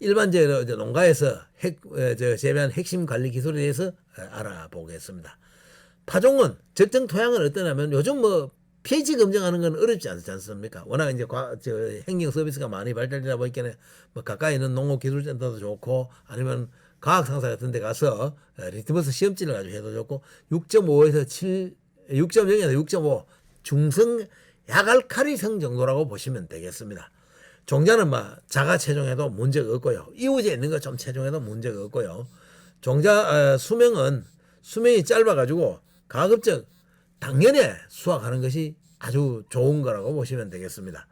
일반적으로 농가에서 재배한 핵심 관리 기술에 대해서 알아보겠습니다. 파종은 적정 토양은 어떠냐면 요즘 뭐 pH 검증하는 건 어렵지 않지 않습니까? 워낙 이제 행정 서비스가 많이 발달되다 보니까 뭐 가까이 있는 농업기술센터도 좋고 아니면 과학상사 같은 데 가서 리트머스 시험지를 가지고 해도 좋고 6.5에서 7, 6.0에서 6.5 중성 약알칼리성 정도라고 보시면 되겠습니다. 종자는 자가 체중해도 문제가 없고요. 이우제 있는 거 좀 체중해도 문제가 없고요. 종자 수명이 짧아가지고 가급적 당년에 수확하는 것이 아주 좋은 거라고 보시면 되겠습니다.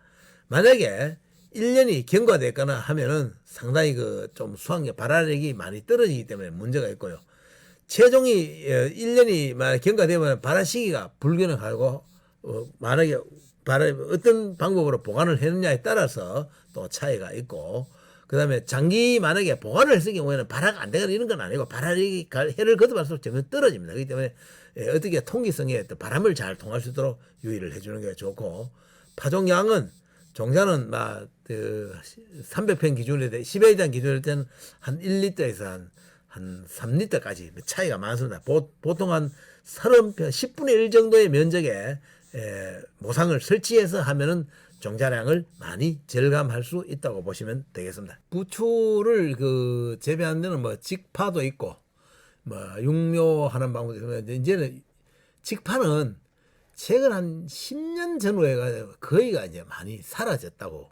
만약에 1년이 경과됐거나 하면은 상당히 좀 수확력 발화력이 많이 떨어지기 때문에 문제가 있고요. 체종이 1년이 만약 경과되면 발화 시기가 불가능하고 만약에 어떤 방법으로 보관을 했느냐에 따라서 또 차이가 있고, 그 다음에 장기 만약에 보관을 했을 경우에는 발화가 안 되거나 이런 건 아니고 발화력이 해를 거듭할수록 점점 떨어집니다. 그렇기 때문에 어떻게 통기성에 또 바람을 잘 통할 수 있도록 유의를 해주는 게 좋고, 파종량은 종자는 300편 기준에 10에 대한 기준일 때는 한 1리터에서 한 3리터까지 차이가 많습니다. 보통 한 30편 10분의 1 정도의 면적에 모상을 설치해서 하면은 종자량을 많이 절감할 수 있다고 보시면 되겠습니다. 부추를 재배하는 데는 직파도 있고 육묘하는 방법도 있습니다. 이제는 직파는 최근 한 10년 전후에 거의가 이제 많이 사라졌다고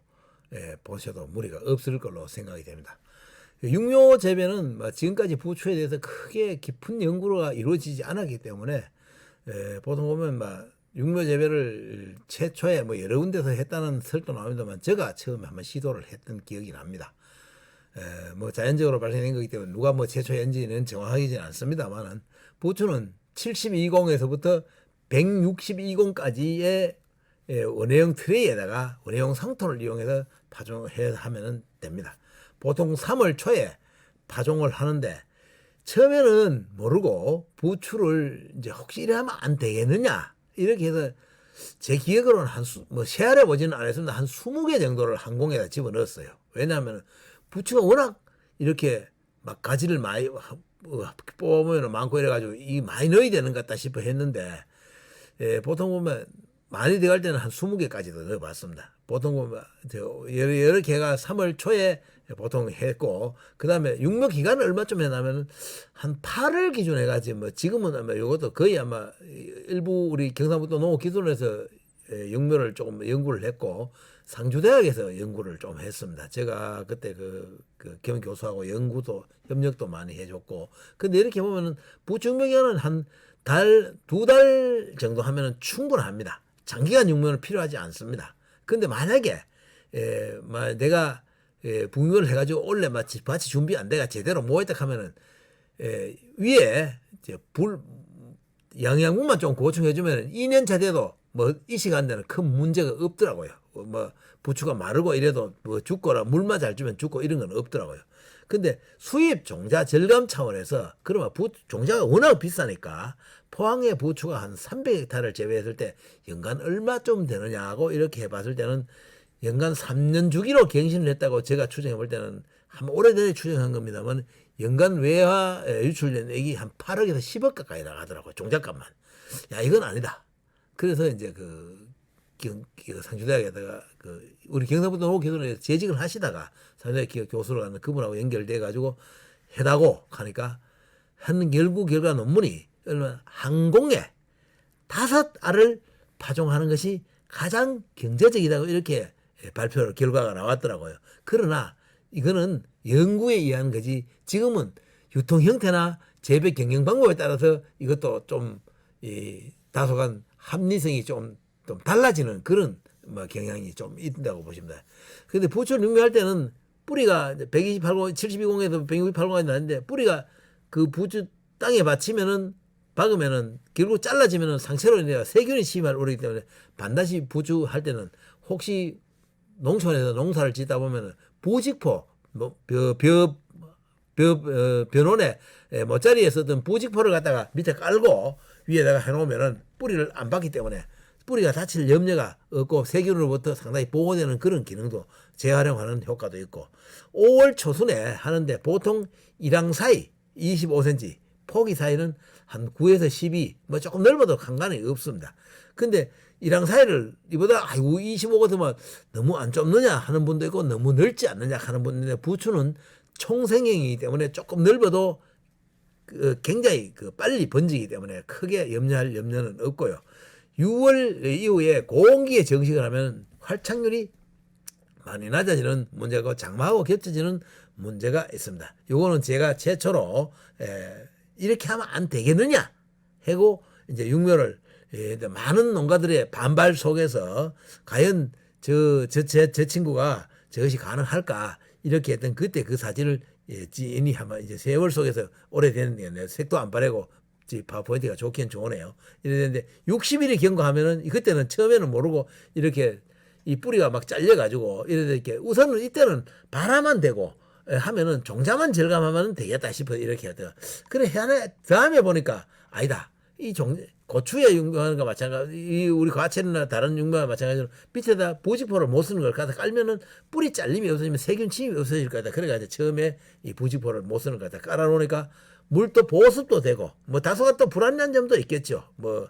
보셔도 무리가 없을 걸로 생각이 됩니다. 육묘 재배는 지금까지 부추에 대해서 크게 깊은 연구가 이루어지지 않았기 때문에 보통 보면 육묘 재배를 최초에 여러 군데서 했다는 설도 나옵니다만 제가 처음에 한번 시도를 했던 기억이 납니다. 자연적으로 발생된 거기 때문에 누가 최초에 했는지는 정확하지는 않습니다만은 부추는 72공에서부터 162공까지의 원예형 트레이에다가 원예형 상토를 이용해서 파종을 하면 됩니다. 보통 3월 초에 파종을 하는데 처음에는 모르고 부추를 이제 혹시 이래 하면 안 되겠느냐 이렇게 해서 제 기억으로는 세알해 보지는 않았습니다. 한 20개 정도를 한 공에다 집어넣었어요. 왜냐하면 부추가 워낙 이렇게 가지를 많이 뽑으면 많고 이래가지고 이 많이 넣어야 되는 것 같다 싶어 했는데 보통 보면 많이 들어갈 때는 한 20개까지도 넣어봤습니다. 보통 보면 여러 개가 3월 초에 보통 했고, 그 다음에 육묘 기간을 얼마쯤 해나면 한 8월 기준 해가지고 지금은 아마 이것도 거의 아마 일부 우리 경상북도 농업기술원에서 육묘를 조금 연구를 했고 상주대학에서 연구를 좀 했습니다. 제가 그때 겸 교수하고 연구도 협력도 많이 해줬고, 근데 이렇게 보면은 부축묘 기간은 한 두 달 정도 하면은 충분합니다. 장기간 육묘는 필요하지 않습니다. 근데 만약에 내가 분묘를 해가지고 원래 밭이 준비 안 돼가 제대로 못 했다 하면은 위에 이제 영양분만 좀 보충해주면 2년차 돼도 이 시간대는 큰 문제가 없더라고요. 부추가 마르고 이래도 죽거나 물만 잘 주면 죽고 이런 건 없더라고요. 근데 수입 종자 절감 차원에서 그러면 종자가 워낙 비싸니까 포항의 부추가 한 300헥타르를 재배했을 때 연간 얼마쯤 되느냐고 이렇게 해봤을 때는 연간 3년 주기로 갱신을 했다고 제가 추정해 볼 때는 한 오래전에 추정한 겁니다만 연간 외화 유출된액이 한 8억에서 10억 가까이 나가더라고요. 종잣값만. 야, 이건 아니다. 그래서 이제 상주대학에다가 우리 경상북도 농업기술원에서 재직을 하시다가 상주대학 교수로 가는 그분하고 연결돼 가지고 해다고 하니까 한 결과 논문이 한 공에 5알을 파종하는 것이 가장 경제적이다고 이렇게 결과가 나왔더라고요. 그러나 이거는 연구에 의한 거지 지금은 유통 형태나 재배 경영 방법에 따라서 이것도 좀 다소간 합리성이 좀 달라지는 그런 경향이 좀 있다고 보십니다. 근데 부추를 육묘할 때는 뿌리가 128공, 72공에서 168공까지 나는데 뿌리가 그 부추 땅에 박으면은 결국 잘라지면은 상체로 인해 세균이 침입할 우려이기 때문에 반드시 부추할 때는 혹시 농촌에서 농사를 짓다 보면은 부직포, 변온에 모짜리에 쓰던 부직포를 갖다가 밑에 깔고 위에다가 해놓으면은 뿌리를 안 박기 때문에 뿌리가 다칠 염려가 없고 세균으로부터 상당히 보호되는 그런 기능도 재활용하는 효과도 있고 5월 초순에 하는데 보통 일항 사이 25cm 포기 사이는 한 9에서 12, 뭐 조금 넓어도 상관이 없습니다. 근데 일항 사이를 이보다 아이고 25 같으면 너무 안 좁느냐 하는 분도 있고 너무 넓지 않느냐 하는 분인데 부추는 총생형이기 때문에 조금 넓어도 굉장히 빨리 번지기 때문에 크게 염려할 염려는 없고요. 6월 이후에 고온기에 정식을 하면 활착률이 많이 낮아지는 문제고 장마하고 겹쳐지는 문제가 있습니다. 요거는 제가 최초로 이렇게 하면 안 되겠느냐 하고 이제 육묘를 많은 농가들의 반발 속에서 과연 저 친구가 저것이 가능할까 이렇게 했던 그때 그 사진을 지인이 한번 이제 세월 속에서 오래됐는데 색도 안 바래고 파워포인트가 좋긴 좋으네요. 이랬는데 60일이 경과하면은 그때는 처음에는 모르고 이렇게 이 뿌리가 막 잘려가지고 이렇게 우선은 이때는 바라만 대고 하면은 종자만 절감하면 되겠다 싶어 이렇게 하더라. 그래 해안에 다음에 보니까 아니다. 이 고추에 융명하는 거 마찬가지. 우리 과채나 다른 융명과 마찬가지로 밑에다 부직포를 못 쓰는 걸 갖다 깔면은 뿌리 잘림이 없어지면 세균 침입이 없어질 거다. 그래가지고 처음에 이 부직포를 못 쓰는 걸 갖다 깔아놓으니까 물도 보습도 되고 뭐 다소가 또 불안한 점도 있겠죠. 뭐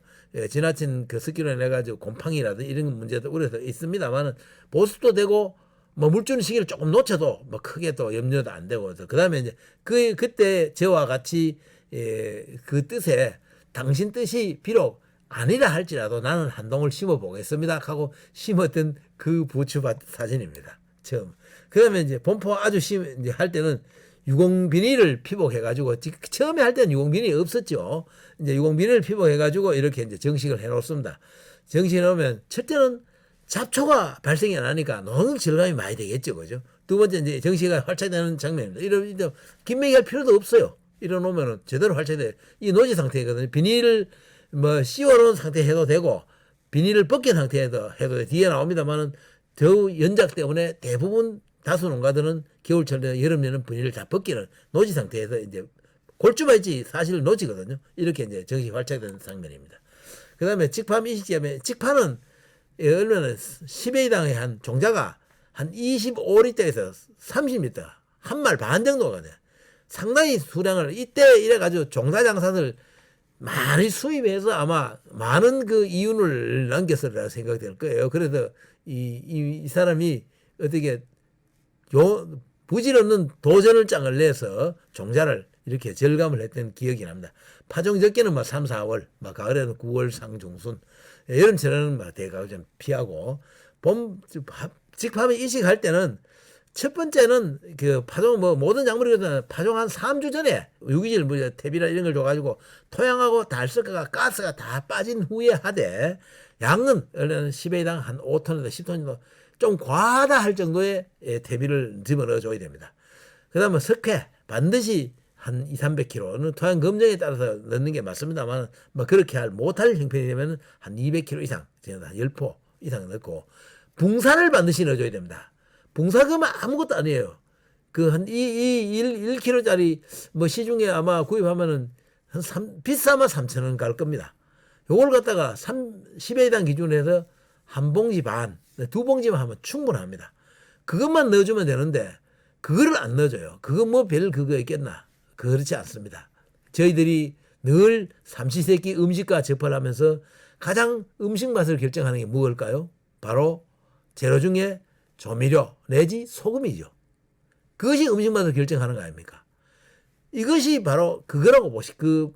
지나친 그 습기로 인해 가지고 곰팡이라든지 이런 문제도 우려서 있습니다만은 보습도 되고 뭐 물 주는 시기를 조금 놓쳐도 뭐 크게 또 염려도 안 되고 그다음에 이제 그때 저와 같이 그 뜻에 당신 뜻이 비록 아니라 할지라도 나는 한 동을 심어 보겠습니다 하고 심었던 그 부추밭 사진입니다. 처음. 그다음에 이제 본포 아주 이제 할 때는 유공 비닐을 피복해가지고 처음에 할 때는 유공 비닐이 없었죠. 이제 유공 비닐을 피복해가지고 이렇게 이제 정식을 해놓습니다. 정식해 놓으면 첫째는 잡초가 발생이 안 하니까 농업 절감이 많이 되겠죠, 그죠? 두 번째 이제 정식이 활착되는 장면입니다. 이런 김매기 할 필요도 없어요. 이래 놓으면은 제대로 활착돼. 이 노지 상태거든요. 비닐을 뭐 씌워놓은 상태 해도 되고 비닐을 벗긴 상태에도 해도 뒤에 나옵니다만은 더우 연작 때문에 대부분 다수 농가들은 겨울철이나 여름에는 비닐을 다 벗기는 노지 상태에서 이제 골주만 있지 사실 노지거든요. 이렇게 이제 정식 활착되는 장면입니다. 그 다음에 직팜 이 시점에 직파는 얼마나 10A당의 한 종자가 한 25리터에서 30리터 한 말 반 정도가 돼. 상당히 수량을 이때 이래가지고 종사장사들 많이 수입해서 아마 많은 그 이윤을 남겼으리라 생각될 거예요. 그래서 이 사람이 어떻게 부질없는 도전을 짱을 내서 종자를 이렇게 절감을 했던 기억이 납니다. 파종 적게는 뭐 3, 4월, 막 가을에는 9월 상중순, 여름철에는 막 대가을 좀 피하고, 직팜이 이식할 때는 첫 번째는 그 파종 뭐 모든 작물이거든 파종 한 3주 전에 유기질 뭐 탭이나 이런 걸 줘가지고 토양하고 달석과 가스가 다 빠진 후에 하되 양은 원래는 10회당 한 5톤에서 10톤 정도 좀 과하다 할 정도의 퇴비를 집어넣어 줘야 됩니다. 그 다음에 석회 반드시 한 2, 300kg는 토양 검정에 따라서 넣는 게 맞습니다만 뭐 그렇게 못할 형편이 되면 한 200kg 이상, 한 10포 이상 넣고 붕사를 반드시 넣어줘야 됩니다. 붕사 그러면 아무것도 아니에요. 그 한 1kg짜리 뭐 시중에 아마 구입하면은 비싸면 3,000원 갈 겁니다. 요걸 갖다가 10회당 기준에서 한 봉지 반, 두 봉지만 하면 충분합니다. 그것만 넣어주면 되는데 그거를 안 넣어줘요. 그거 뭐 별 그거 있겠나? 그렇지 않습니다. 저희들이 늘 삼시세끼 음식과 접하면서 가장 음식 맛을 결정하는 게 무엇일까요? 바로 재료 중에 조미료 내지 소금이죠. 그것이 음식 맛을 결정하는 거 아닙니까? 이것이 바로 그거라고 그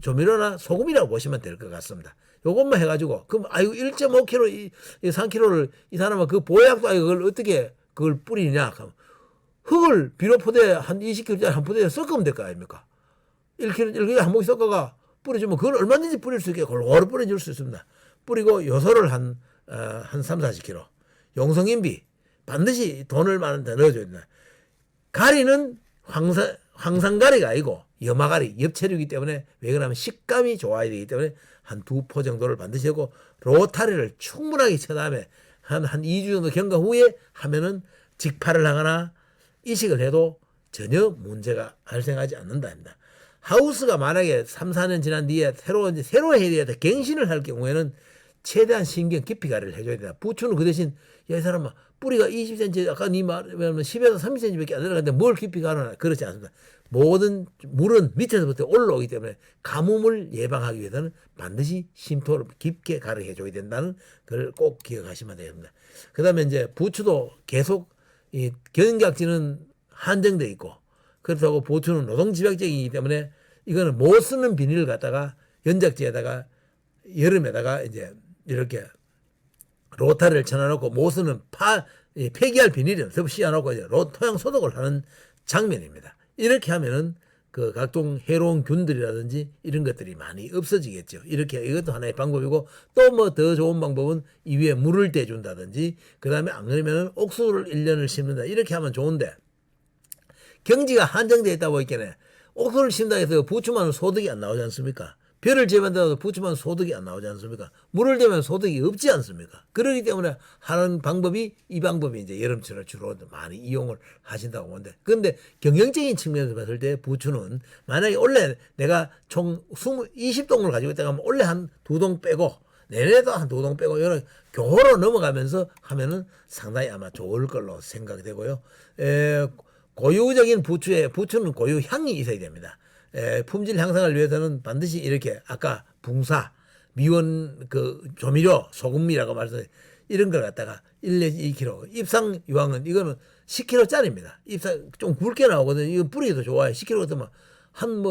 조미료나 소금이라고 보시면 될 것 같습니다. 요것만 해가지고 그럼 아이고 1.5kg, 3kg를 이 사람은 그 보약도 아니고 그걸 어떻게 그걸 뿌리냐? 흙을 비료포대 한 20kg짜리 한 포대에 섞으면 될 거 아닙니까? 1kg 한 봉지 섞어가 뿌려주면 그걸 얼마든지 뿌릴 수 있게 골고루 뿌려줄 수 있습니다. 뿌리고 요소를 한 3, 40kg. 용성인비 반드시 돈을 많은 데 넣어줘야 된다. 가리는 황산가리가 아니고 염화가리, 엽채류이기 때문에 왜 그러냐면 식감이 좋아야 되기 때문에 한 2포 정도를 반드시 하고 로타리를 충분하게 쳐 다음에 한 2주 정도 경과 후에 하면은 직파를 하거나 이식을 해도 전혀 문제가 발생하지 않는다입니다. 하우스가 만약에 3, 4년 지난 뒤에 새로 해야 돼 갱신을 할 경우에는 최대한 신경 깊이 가리를 해줘야 된다. 부추는 그 대신 야, 이 사람아 뿌리가 20cm 아까 네 말하면 10에서 30cm밖에 안 들어가는데 뭘 깊이 가르나 그렇지 않습니다. 모든 물은 밑에서부터 올라오기 때문에 가뭄을 예방하기 위해서는 반드시 심토를 깊게 가르해 줘야 된다는 걸 꼭 기억하시면 됩니다. 그다음에 이제 부추도 계속 이 견각지는 한정돼 있고 그렇다고 부추는 노동집약적이기 때문에 이거는 못 쓰는 비닐을 갖다가 연작지에다가 여름에다가 이제 이렇게 로타를 쳐놔놓고 못 쓰는 폐기할 비닐을 덮 씌워놓고 이제 토양 소독을 하는 장면입니다. 이렇게 하면은 그 각종 해로운 균들이라든지 이런 것들이 많이 없어지겠죠. 이렇게 이것도 하나의 방법이고 또 뭐 더 좋은 방법은 이 위에 물을 대준다든지 그다음에 안 그러면은 옥수수를 1년을 심는다. 이렇게 하면 좋은데 경지가 한정되어 있다 보니까 옥수수를 심다 해서 부추만 소득이 안 나오지 않습니까? 벼를 재배한다고 부추만 소득이 안 나오지 않습니까? 물을 대면 소득이 없지 않습니까? 그렇기 때문에 하는 방법이 이 방법이 이제 여름철을 주로 많이 이용을 하신다고 보는데 그런데 경영적인 측면에서 봤을 때 부추는 만약에 원래 내가 총 20동을 가지고 있다가 하면 원래 한 2동 빼고 내년에도 한 2동 빼고 이런 교호로 넘어가면서 하면은 상당히 아마 좋을 걸로 생각이 되고요. 고유적인 부추는 고유 향이 있어야 됩니다. 품질 향상을 위해서는 반드시 이렇게 아까 붕사, 미원 그 조미료, 소금이라고 말해서 이런 걸 갖다가 1 내지 2kg. 입상 유황은 이거는 10kg짜리입니다. 입상 좀 굵게 나오거든요. 이거 뿌리기도 좋아요. 10kg 같으면 한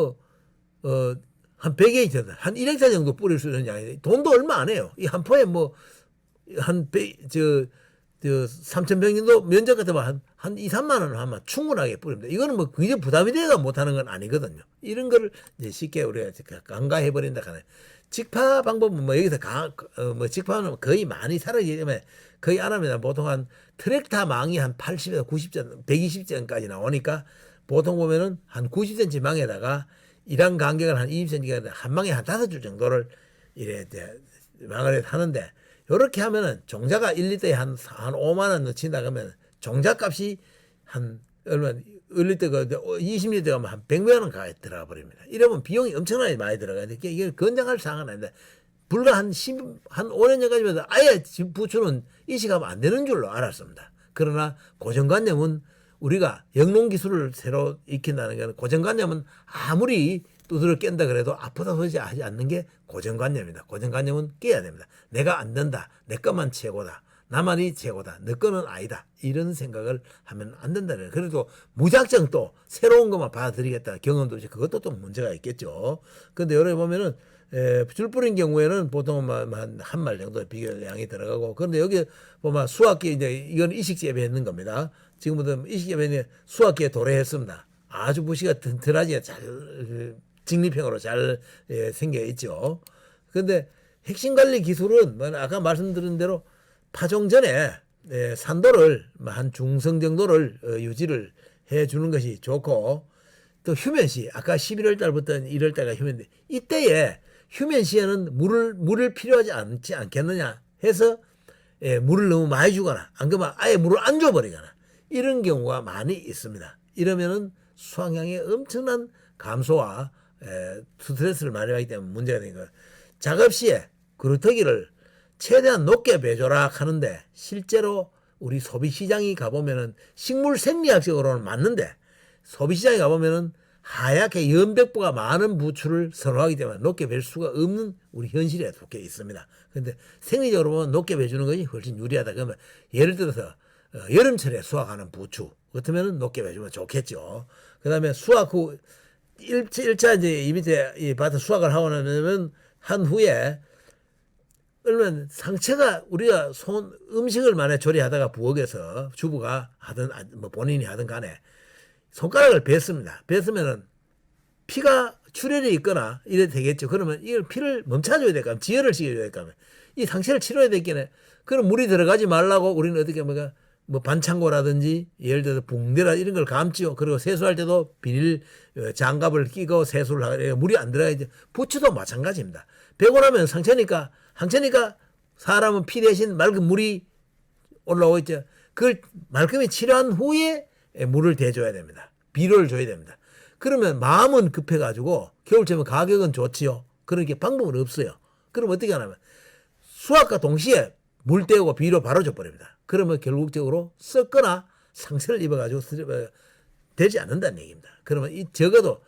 100에 있잖아. 한 1헥타 정도 뿌릴 수 있는 양이 돈도 얼마 안 해요. 이 한 포에 한 3,000병 정도 면적 같으면 한 2, 3만 원 하면 충분하게 뿌립니다. 이거는 뭐 굉장히 부담이 돼가 못하는 건 아니거든요. 이런 거를 이제 쉽게 우리가 간과해버린다 하네. 직파 방법은 뭐 여기서 직파는 거의 많이 사라지기 때문에 거의 안 합니다. 보통 한 트랙터 망이 한 80에서 90전, 120전까지 나오니까 보통 보면은 한 90cm 망에다가 이랑 간격을 한 20cm 한 망에 한 5줄 정도를 이래 망을 하는데 요렇게 하면은 종자가 1리터에 한 5만 원 넣친다 그러면 종자값이 한 얼마 1리터가 20리터 가면 한 100만 원 가까이 들어가 버립니다. 이러면 비용이 엄청나게 많이 들어가는데 이게 건장할 상황은 아닌데 불과 한 5년 전까지만 아예 부추는 이식하면 안 되는 줄로 알았습니다. 그러나 고정관념은 우리가 영농기술을 새로 익힌다는 건 고정관념은 아무리 두드러 깬다 그래도 아프다 소리 하지 않는 게 고정관념입니다. 고정관념은 깨야 됩니다. 내가 안 된다. 내 것만 최고다. 나만이 최고다. 너 거는 아니다. 이런 생각을 하면 안 된다는 거예요. 그래도 무작정 또 새로운 것만 받아들이겠다. 경험도 없이 그것도 또 문제가 있겠죠. 그런데 여기 보면은 줄 뿌린 경우에는 보통 한 말 정도 비교량이 들어가고 그런데 여기 보면 수확기 이제 이건 이식 재배했는 겁니다. 지금부터 이식 재배는 수확기에 도래했습니다. 아주 부시가 튼튼하지 잘 직립형으로 잘 생겨 있죠. 그런데 핵심 관리 기술은 아까 말씀드린 대로 파종 전에 산도를 한 중성 정도를 유지를 해 주는 것이 좋고 또 휴면시 아까 11월 달부터 1월 달가 휴면인데 이때에 휴면시에는 물을 필요하지 않겠느냐 해서 물을 너무 많이 주거나 안 그러면 아예 물을 안 줘버리거나 이런 경우가 많이 있습니다. 이러면은 수확량의 엄청난 감소와 스트레스를 많이 받기 때문에 문제가 되는 거예요. 작업 시에 그루터기를 최대한 높게 배줘라 하는데 실제로 우리 소비시장이 가보면은 식물 생리학적으로는 맞는데 소비시장에 가보면은 하얗게 연백부가 많은 부추를 선호하기 때문에 높게 벨 수가 없는 우리 현실에 속해 있습니다. 그런데 생리적으로 보면 높게 배주는 것이 훨씬 유리하다. 그러면 예를 들어서 여름철에 수확하는 부추 같으면 높게 배주면 좋겠죠. 그 다음에 수확 후 1차 이제 이 밑에 이 밭에 수확을 하고 나면 한 후에 그러면 상처가 우리가 음식을 만약 조리하다가 부엌에서 주부가 하든 뭐 본인이 하든 간에 손가락을 뱄습니다. 뱄으면은 피가 출혈이 있거나 이래 되겠죠. 그러면 이걸 피를 멈춰줘야 될까? 지혈을 시켜줘야 될까? 이 상처를 치료해야 되겠네. 그럼 물이 들어가지 말라고 우리는 어떻게 하면 뭐 반창고라든지 예를 들어서 붕대라 이런 걸 감지요. 그리고 세수할 때도 비닐 장갑을 끼고 세수를 하고 물이 안 들어가야지. 부추도 마찬가지입니다. 배고 나면 상처니까 사람은 피 대신 맑은 물이 올라오고 있죠. 그걸 말끔히 치료한 후에 물을 대줘야 됩니다. 비료를 줘야 됩니다. 그러면 마음은 급해가지고 겨울철이면 가격은 좋지요. 그러니까 방법은 없어요. 그럼 어떻게 하냐면 수확과 동시에 물 떼고 비료 바로 줘버립니다. 그러면 결국적으로 썩거나 상처를 입어가지고 되지 않는다는 얘기입니다. 그러면 이 적어도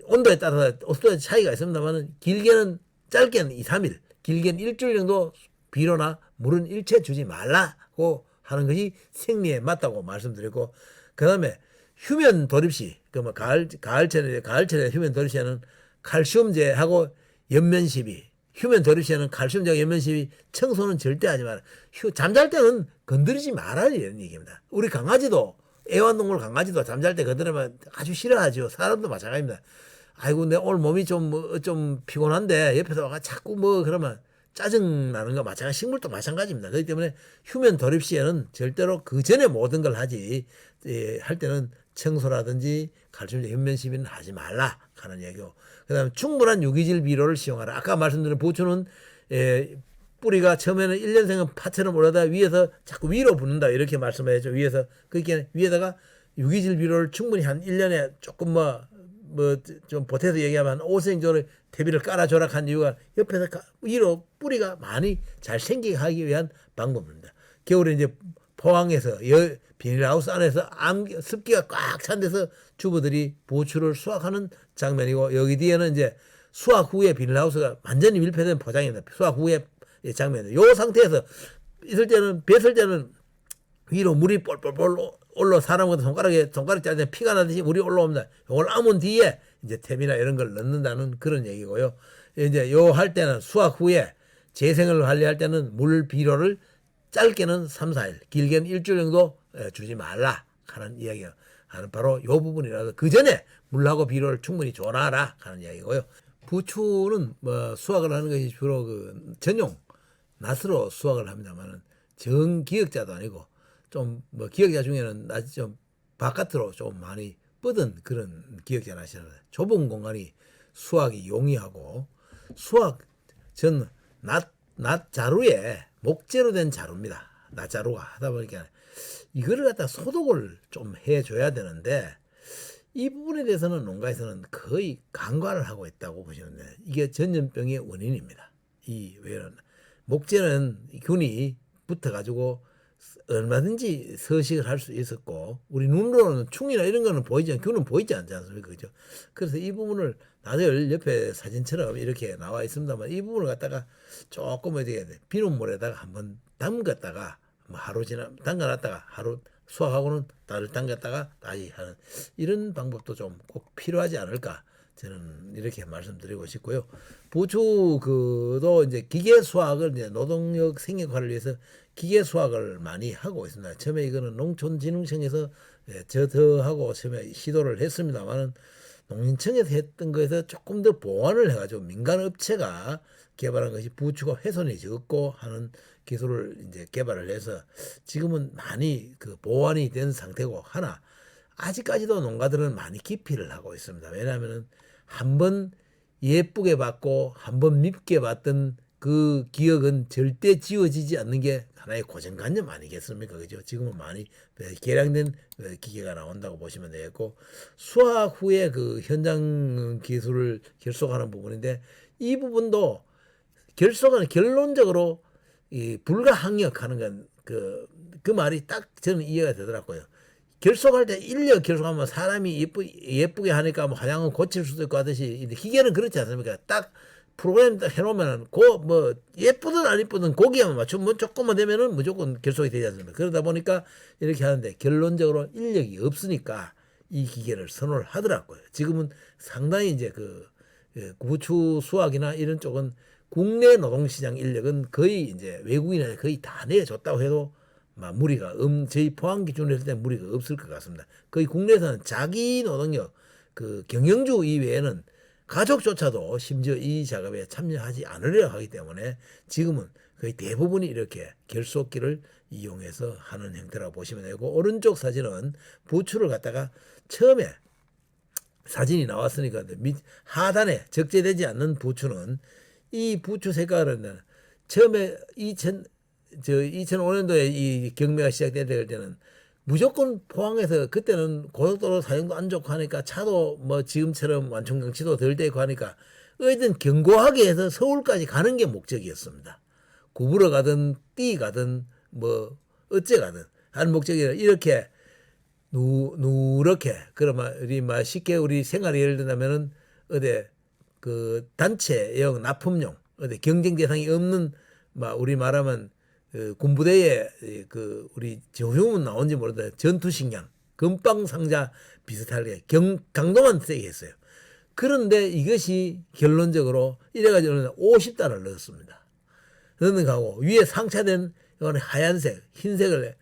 온도에 따라서 습도의 차이가 있습니다만 길게는 짧게는 2, 3일, 길게는 일주일 정도 비료나 물은 일체 주지 말라고 하는 것이 생리에 맞다고 말씀드렸고, 그 다음에 휴면 돌입 시, 그러면 가을철에 휴면 돌입 시에는 칼슘제하고 연면 시비, 휴면 돌입 시에는 칼슘제하고 연면 시비 청소는 절대 하지 마라. 잠잘 때는 건드리지 말아야 이런 얘기입니다. 우리 강아지도, 애완동물 강아지도 잠잘 때 건드리면 아주 싫어하죠. 사람도 마찬가지입니다. 아이고, 내 오늘 몸이 좀 피곤한데 옆에서 와가 자꾸 그러면 짜증나는 거 마찬가지, 식물도 마찬가지입니다. 그렇기 때문에 휴면 돌입 시에는 절대로 그 전에 모든 걸 하지, 할 때는 청소라든지 칼슘제 현면 시비는 하지 말라 하는 얘기고, 그 다음에 충분한 유기질 비료를 사용하라. 아까 말씀드린 부추는 뿌리가 처음에는 1년생은 파처럼 올라다 위에서 자꾸 위로 붙는다 이렇게 말씀하셨죠. 위에서. 그러니까 위에다가 유기질 비료를 충분히 한 1년에 조금 좀 보태서 얘기하면 5cm 정도 대비를 깔아줘라 한 이유가 옆에서 위로 뿌리가 많이 잘 생기게 하기 위한 방법입니다. 겨울에 이제 포항에서 비닐하우스 안에서 습기가 꽉 찬 데서 주부들이 부추를 수확하는 장면이고, 여기 뒤에는 이제 수확 후에 비닐하우스가 완전히 밀폐된 포장입니다. 수확 후에 장면입니다. 이 상태에서 뱄을 때는 위로 물이 뻘뻘뻘 올라 사람보다 손가락 자르면 피가 나듯이 물이 올라옵니다. 이걸 아문 뒤에 이제 템이나 이런 걸 넣는다는 그런 얘기고요. 이제 요 할 때는 수확 후에 재생을 관리할 때는 물 비료를 짧게는 3, 4일, 길게는 일주일 정도 주지 말라 하는 이야기가 하는 바로 요 부분이라서 그 전에 물하고 비료를 충분히 줘놔라 하는 이야기고요. 부추는 수확을 하는 것이 주로 전용 낫으로 수확을 합니다만은 정기역자도 아니고 좀 기역자 중에는 아직 좀 바깥으로 좀 많이 뻗은 그런 기역자 낫이라서 좁은 공간이 수확이 용이하고, 전 낫 자루에 목재로 된 자루입니다. 낫 자루가 하다 보니까 이거를 갖다 소독을 좀 해줘야 되는데, 이 부분에 대해서는 농가에서는 거의 간과를 하고 있다고 보시면 돼요. 이게 전염병의 원인입니다. 이 외에는 목재는 균이 붙어가지고 얼마든지 서식을 할 수 있었고, 우리 눈으로는 충이나 이런 거는 균은 보이지 않지 않습니까? 그죠? 그래서 이 부분을 나들 옆에 사진처럼 이렇게 나와 있습니다만, 이 부분을 갖다가 조금 어떻게 해야 돼? 비눗물에다가 한번 담갔다가 하루 담가놨다가 하루 수확하고는 나를 담갔다가 다시 하는 이런 방법도 좀 꼭 필요하지 않을까, 저는 이렇게 말씀드리고 싶고요. 부추도 이제 기계 수확을 이제 노동력 생계화를 위해서 기계 수확을 많이 하고 있습니다. 처음에 이거는 농촌진흥청에서 저하고 처음에 시도를 했습니다만은, 농림청에서 했던 거에서 조금 더 보완을 해가지고 민간 업체가 개발한 것이 부추가 훼손이 적고 하는 기술을 이제 개발을 해서 지금은 많이 보완이 된 상태고, 하나 아직까지도 농가들은 많이 기피를 하고 있습니다. 왜냐하면은 한번 예쁘게 봤고 한번 밉게 봤던 그 기억은 절대 지워지지 않는 게 하나의 고정관념 아니겠습니까? 그죠? 지금은 많이 개량된 기계가 나온다고 보시면 되겠고, 수확 후에 현장 기술을 결속하는 부분인데, 이 부분도 결론적으로 불가항력하는 건 그 말이 딱 저는 이해가 되더라고요. 결속할 때 인력 결속하면 사람이 예쁘게 하니까 화장은 고칠 수도 있고 하듯이, 기계는 그렇지 않습니까? 딱 프로그램 딱 해놓으면은 예쁘든 안 예쁘든 고기에만 맞추면 조금만 되면은 무조건 결속이 되지 않습니까? 그러다 보니까 이렇게 하는데, 결론적으로 인력이 없으니까 이 기계를 선호를 하더라고요. 지금은 상당히 이제 부추 수확이나 이런 쪽은 국내 노동시장 인력은 거의 이제 외국인한테 거의 다 내줬다고 해도 무리가 저희 포항 기준으로 했을 때 무리가 없을 것 같습니다. 거의 국내에서는 자기 노동력 경영주 이외에는 가족조차도 심지어 이 작업에 참여하지 않으려 하기 때문에 지금은 거의 대부분이 이렇게 결속기를 이용해서 하는 형태라고 보시면 되고, 오른쪽 사진은 부추를 갖다가 처음에 사진이 나왔으니까 하단에 적재되지 않는 부추는, 이 부추 색깔은 처음에 2005년도에 이 경매가 시작될 때는 무조건 포항에서, 그때는 고속도로 사용도 안 좋고 하니까 차도 지금처럼 완충경치도 덜 되고 하니까 어쨌든 견고하게 해서 서울까지 가는 게 목적이었습니다. 구부러 가든 뛰 가든 뭐 어째 가든 하는 목적이라 이렇게 누렇게 그러면 우리 막 쉽게 우리 생활이 예를 들자면은 어디 그 단체용 납품용 어디 경쟁 대상이 없는 막 우리 말하면 그 군부대에 그 우리 조용은 나온지 모르는데 전투식량 금빵 상자 비슷하게 강도만 세게 했어요. 그런데 이것이 결론적으로 이래가지고 50달러를 넣었습니다. 넣는 거고 위에 상차된 이거는 하얀색, 흰색을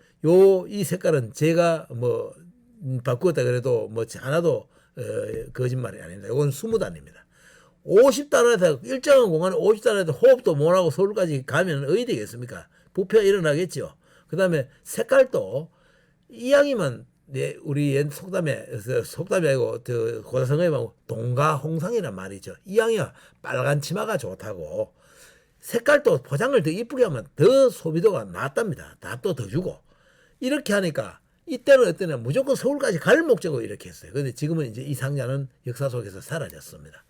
이 색깔은 제가 뭐 바꾸었다 그래도 뭐 하나도 거짓말이 아닙니다. 이건 20단입니다. 50달러에서 일정한 공간에 50달러에서 호흡도 못하고 서울까지 가면 어디 되겠습니까? 부패가 일어나겠죠. 그 다음에 색깔도 이왕이면 우리 옛 속담이 아니고 고사성어에 보면 동가홍상이란 말이죠. 이왕이면 빨간 치마가 좋다고 색깔도 포장을 더 이쁘게 하면 더 소비도가 낮답니다. 값도 더 주고 이렇게 하니까 이때는 어떠냐 무조건 서울까지 갈 목적으로 이렇게 했어요. 근데 지금은 이제 이 상자는 역사 속에서 사라졌습니다.